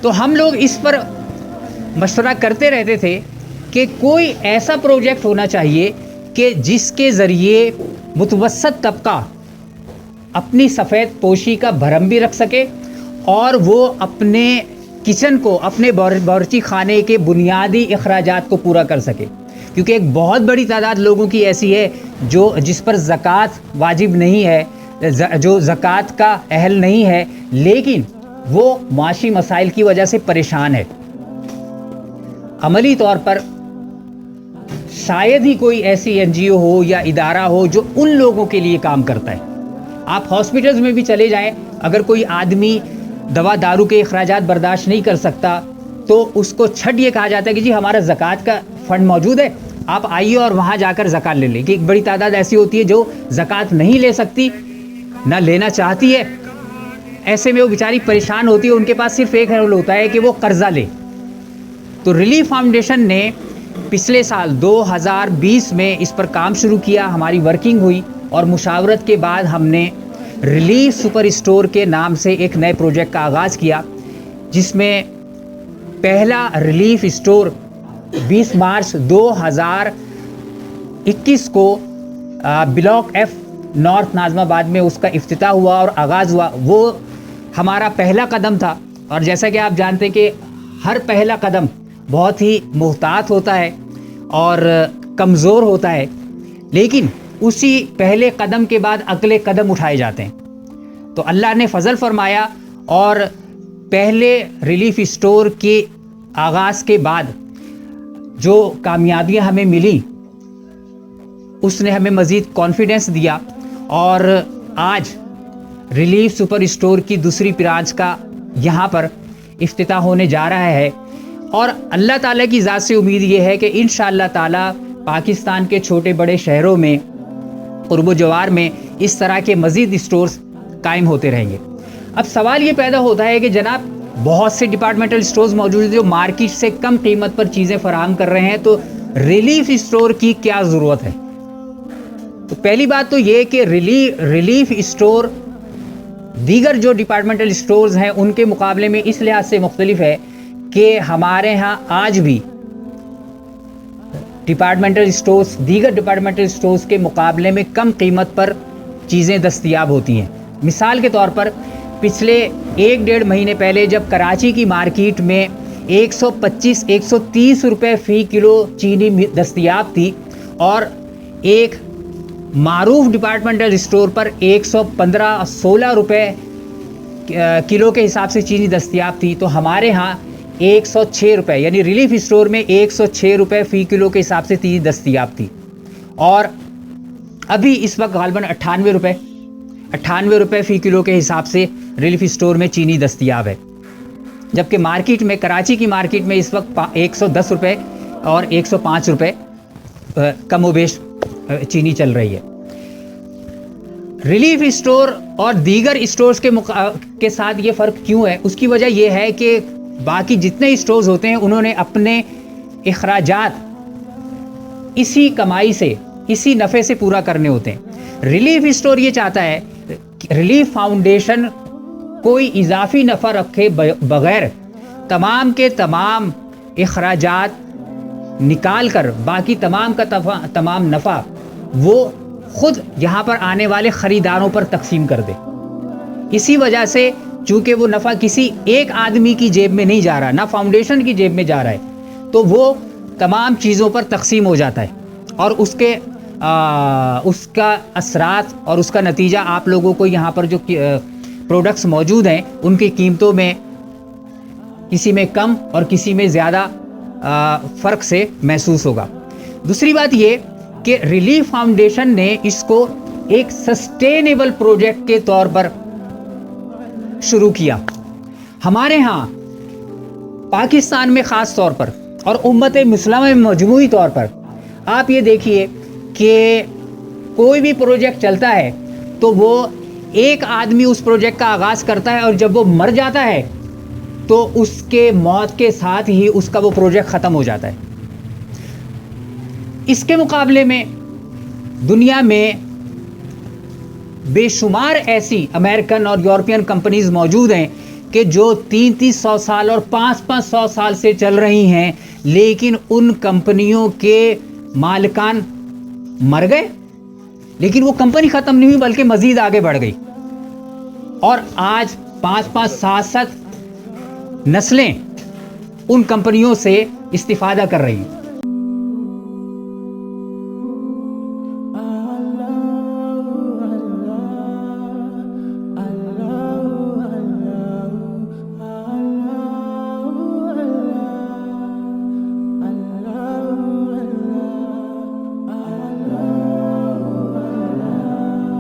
تو ہم لوگ اس پر مشورہ کرتے رہتے تھے کہ کوئی ایسا پروجیکٹ ہونا چاہیے کہ جس کے ذریعے متوسط طبقہ اپنی سفید پوشی کا بھرم بھی رکھ سکے اور وہ اپنے کچن کو، اپنے باورچی خانے کے بنیادی اخراجات کو پورا کر سکے. کیونکہ ایک بہت بڑی تعداد لوگوں کی ایسی ہے جس پر زکوٰۃ واجب نہیں ہے، جو زکوٰۃ کا اہل نہیں ہے، لیکن وہ معاشی مسائل کی وجہ سے پریشان ہے. عملی طور پر شاید ہی کوئی ایسی این جی او ہو یا ادارہ ہو جو ان لوگوں کے لیے کام کرتا ہے. آپ ہاسپٹلز میں بھی چلے جائیں، اگر کوئی آدمی دوا دارو کے اخراجات برداشت نہیں کر سکتا تو اس کو چھٹ یہ کہا جاتا ہے کہ جی ہمارا زکوٰۃ کا فنڈ موجود ہے، آپ آئیے اور وہاں جا کر زکوٰۃ لے لیں. کہ ایک بڑی تعداد ایسی ہوتی ہے جو زکوٰۃ نہیں لے سکتی، نہ لینا چاہتی ہے، ایسے میں وہ بیچاری پریشان ہوتی ہے. ان کے پاس صرف ایک حل ہوتا ہے کہ وہ قرضہ لے. تو ریلیف فاؤنڈیشن نے پچھلے سال 2020 میں اس پر کام شروع کیا، ہماری ورکنگ ہوئی اور مشاورت کے بعد ہم نے ریلیف سپر اسٹور کے نام سے ایک نئے پروجیکٹ کا آغاز کیا، جس میں پہلا ریلیف اسٹور 20 مارچ 2021 کو بلاک ایف نارتھ ناظم آباد میں اس کا افتتاح ہوا اور آغاز ہوا. وہ ہمارا پہلا قدم تھا، اور جیسا کہ آپ جانتے ہیں کہ ہر پہلا قدم بہت ہی محتاط ہوتا ہے اور کمزور ہوتا ہے، لیکن اسی پہلے قدم کے بعد اگلے قدم اٹھائے جاتے ہیں. تو اللہ نے فضل فرمایا اور پہلے ریلیف اسٹور کے آغاز کے بعد جو کامیابیاں ہمیں ملی اس نے ہمیں مزید کانفیڈنس دیا، اور آج ریلیف سپر اسٹور کی دوسری برانچ کا یہاں پر افتتاح ہونے جا رہا ہے. اور اللہ تعالیٰ کی ذات سے امید یہ ہے کہ انشاءاللہ تعالیٰ پاکستان کے چھوٹے بڑے شہروں میں، قرب و جوار میں اس طرح کے مزید اسٹورز قائم ہوتے رہیں گے. اب سوال یہ پیدا ہوتا ہے کہ جناب بہت سے ڈپارٹمنٹل اسٹورز موجود ہیں جو مارکیٹ سے کم قیمت پر چیزیں فراہم کر رہے ہیں، تو ریلیف اسٹور کی کیا ضرورت ہے؟ تو پہلی بات تو یہ کہ ریلیف اسٹور دیگر جو ڈپارٹمنٹل اسٹورز ہیں ان کے مقابلے میں اس لحاظ سے مختلف ہے کہ ہمارے ہاں آج بھی دیگر ڈپارٹمنٹل اسٹورز کے مقابلے میں کم قیمت پر چیزیں دستیاب ہوتی ہیں. مثال کے طور پر پچھلے 1-1.5 مہینے پہلے جب کراچی کی مارکیٹ میں 125-130 روپے فی کلو چینی دستیاب تھی، اور ایک معروف ڈپارٹمنٹل اسٹور پر 115-16 روپے کلو کے حساب سے چینی دستیاب تھی، تو ہمارے ہاں 106 روپے، یعنی ریلیف اسٹور میں 106 روپے فی کلو کے حساب سے چینی دستیاب تھی. اور ابھی اس وقت غالباً 98 روپے فی کلو کے حساب سے ریلیف اسٹور میں چینی دستیاب ہے، جبکہ مارکیٹ میں، کراچی کی مارکیٹ میں اس وقت 110 روپے اور 105 روپے کم و بیش چینی چل رہی ہے. ریلیف اسٹور اور دیگر اسٹورز کے ساتھ یہ فرق کیوں ہے؟ اس کی وجہ یہ ہے کہ باقی جتنے اسٹورز ہوتے ہیں انہوں نے اپنے اخراجات اسی کمائی سے، اسی نفع سے پورا کرنے ہوتے ہیں. ریلیف اسٹور یہ چاہتا ہے کہ ریلیف فاؤنڈیشن کوئی اضافی نفع رکھے بغیر تمام کے تمام اخراجات نکال کر باقی تمام کا تمام نفع وہ خود یہاں پر آنے والے خریداروں پر تقسیم کر دے. اسی وجہ سے چونکہ وہ نفع کسی ایک آدمی کی جیب میں نہیں جا رہا، نہ فاؤنڈیشن کی جیب میں جا رہا ہے، تو وہ تمام چیزوں پر تقسیم ہو جاتا ہے، اور اس کا اثرات اور اس کا نتیجہ آپ لوگوں کو یہاں پر جو پروڈکٹس موجود ہیں ان کی قیمتوں میں کسی میں کم اور کسی میں زیادہ فرق سے محسوس ہوگا. دوسری بات یہ کہ ریلیف فاؤنڈیشن نے اس کو ایک سسٹینیبل پروجیکٹ کے طور پر شروع کیا. ہمارے ہاں پاکستان میں خاص طور پر اور امت مسلمہ میں مجموعی طور پر آپ یہ دیکھیے کہ کوئی بھی پروجیکٹ چلتا ہے تو وہ ایک آدمی اس پروجیکٹ کا آغاز کرتا ہے، اور جب وہ مر جاتا ہے تو اس کے موت کے ساتھ ہی اس کا وہ پروجیکٹ ختم ہو جاتا ہے. اس کے مقابلے میں دنیا میں بے شمار ایسی امریکن اور یورپین کمپنیز موجود ہیں کہ جو 300 سال اور 500 سال سے چل رہی ہیں، لیکن ان کمپنیوں کے مالکان مر گئے، لیکن وہ کمپنی ختم نہیں ہوئی بلکہ مزید آگے بڑھ گئی، اور آج 5 7 نسلیں ان کمپنیوں سے استفادہ کر رہی ہیں۔